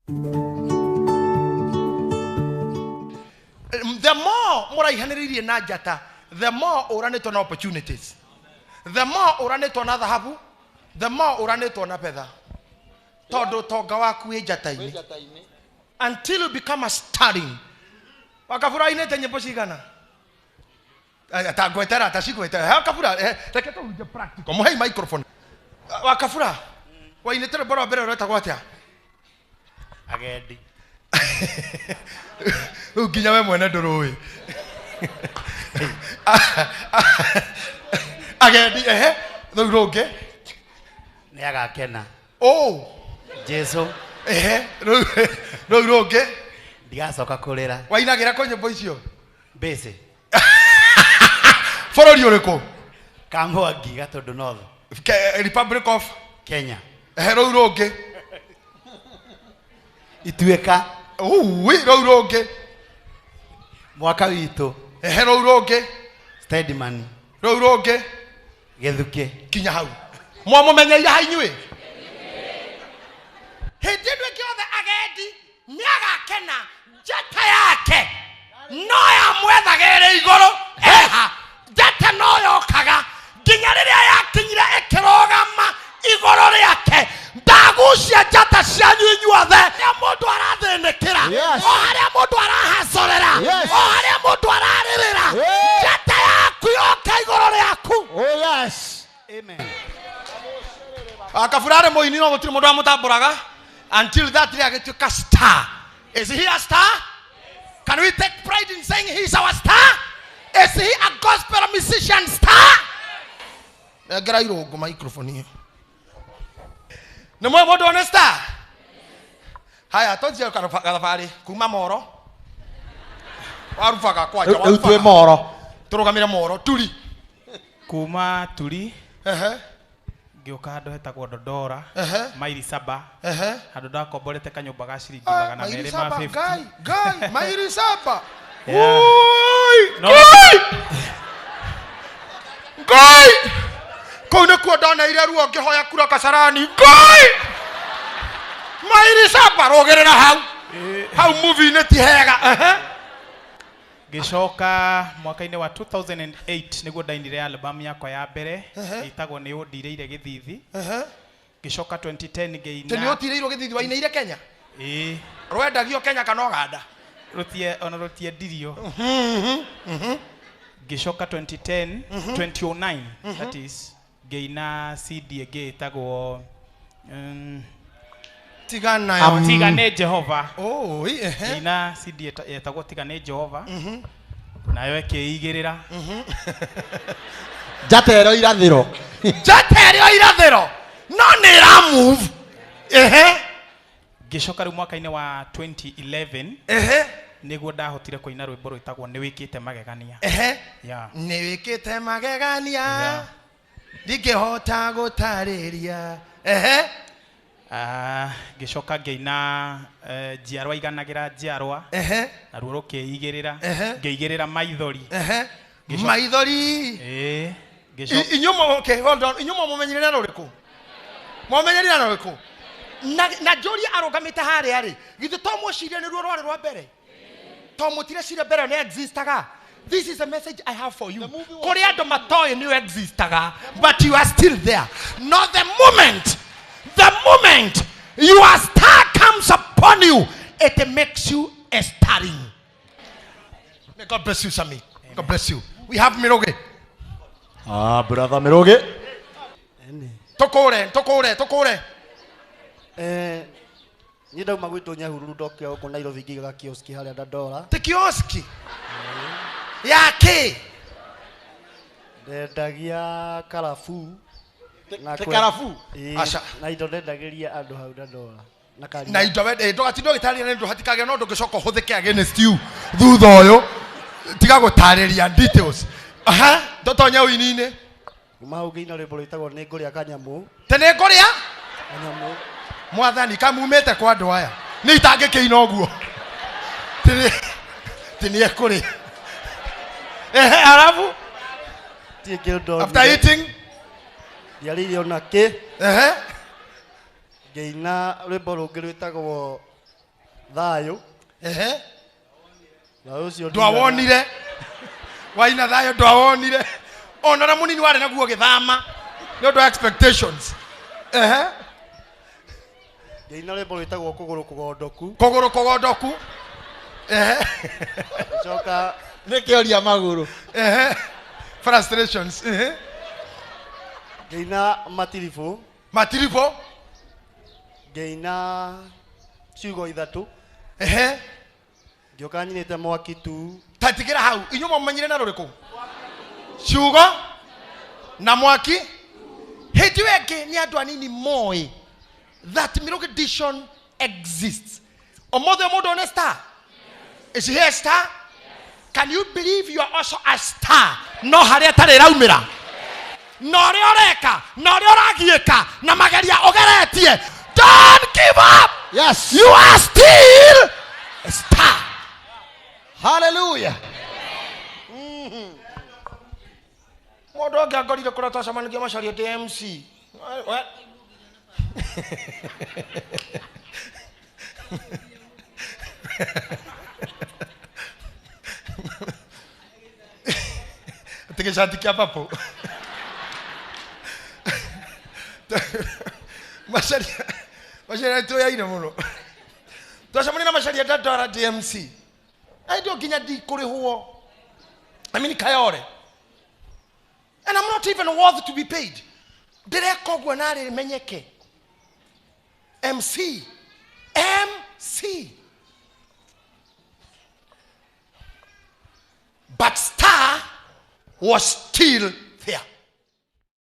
The more muraihaniririe na njata, the more uranitwo na opportunities. The more uranitwo na dhahabu, the more uranitwo na fedha. Todo tonga waku wi njata-ini. Until you become a starring. Wakafura inete nyimbo cigana. Atagwetera atashigwetera. Wakafura reke tu uje practical. Muhei microphone. Wakafura. Wa inete bora bere reta gwatia. Agendi. Ukinya we mwene ndurui. Agendi no roge. Ni agakena. Oh. Jesu. No roge. Ndigacoka kurira. Wainagira ko nyimbo icio. Mbese. Forori uriko. Kamwangi Gatundu North. Republic of Kenya. No roge. Itueka. We no roge. Mwaka witu. No roge. Steadman. No roge. Gethuke. Kinya hau. Mwamumenyeria hainywe. Hindi ndwe agendi niagakena njata yake noya mwethagire iguru njata noyo kaga nginya riria yakinyire ikirogama iguru riake ndagucia njata cianyu inyuothe ya mundu arathinikira o haria mundu arahacorera o haria mundu araririra njata yaku yoka iguru riaku. Oh yes. Amen. Akafurare moini no gutiri mundu amutamburaga until that day agituka star. Is he a star? Can we take pride in saying he's our star? Is he a gospel musician star? Get a microphone here. No more what on a star. Hi, I told you Kalafari, Kuma Moro. Arufaka quite a moro. Trogamira Moro, Tuli. Kuma Tuli. Gioka hado hetagwo Dodora mairi 7 hado ndakomborete kanyumba ga ciringi 250 Guy mairi 7 Guy kone kwa dana ile ruo ngihoya kura Kasarani Guy mairi 7 rogerera hau movie ne ti hega Gicoka mwaka-ini wa 2008 niguo ndainire album yakwa ya mbere itagwo ni undireire githithi. Gicoka 2010 ngeina. Teni utireirwo githithi wa inaire Kenya? Rwendagio Kenya kana Uganda? Rutie ndirio. Gicoka 2010 2009 that is ngeina CD ege itagwo Tigane Jehova. Oh, ina CD etagwo Tigane Jehova. Nayo ekeigirira. Jatero irathiro. Jatero irathiro. No ni ra move. Gicoka ru mwaka-ini wa 2011 niguo ndahotire kuina rwimbo rwitagwo ni wikite magegania. Ni wikite magegania. Ndingihota gutariria. Gicoka ngeina njiarwa iganagira njiarwa na ruo rukeigirira ngeigirira maithori maithori inyumo okay hold on inyumo mumenyerera ruriku mumenyerera ruriku na jori arogamite hari ari githu to muciria ni ruo rwari rwa mbere to mutire ciria mbere ni existaga. This is a message I have for you. Korea do matoy ni existaga but you are still there. Not the moment your star comes upon you, it makes you a starring. May God bless you, Sami. God bless you. We have Miroge. Brother Miroge. Tokore. Ni ndauma gwitu Nyahururu ndokia uko Nairobi ngiga kioski haria Dandora. Ti kioski. Yake. Ndendagia karafu. Karafu. Asha. Na indo ndendagiria andu hau Dandora. Na indo wende ndogatindo gitaria ni ndu hatikage no ndungicoko huthike against you thutha uyu tiga gutariria details. Ndotonya uini-ini. Uma ugiina rwimbo rwitagwo ni nguria kanyamu. Tene nguria? Kanyamu. Mwathani kamumete kwa andu aya. Ni itangikiina uguo. Tini ekuri. Arabu. After eating ndiarire ona ki ngeina rwimbo rungi rwitagwo thayo ehe na ucio ndwawonire waina thayo ndwawonire onora munini wari naguo githama no do expectations ehe ngeina rwimbo rwitagwo kuguru kugondoku ehe coka Nikioria maguru. ehe frustrations ehe ngeina matirifu ngeina ciugo ithatu ehe ngioka nyinite mwaki tu tatikira hau inyu mumenyire na ruriku ciugo na mwaki hindi weke ni andu anini moi that Mirugi edition exists. Omothe mudo on a star. Is he a star? Can you believe you are also a star? No haria tare raumira. No ri oreka, no ri oragieka, na mageria ogeretie. Don't give up. Yes. You are still a star. Hallelujah. Modo ngagorire kura twacamanikia macaria DMC. Tege shati kia papo. Macaria tu ya ina muno. Twacamania macaria dadora DMC. I don't ginya di kuri huo. I mean kayore. And I'm not even worth to be paid. Direko gwanare menyeke. MC. But star was still there.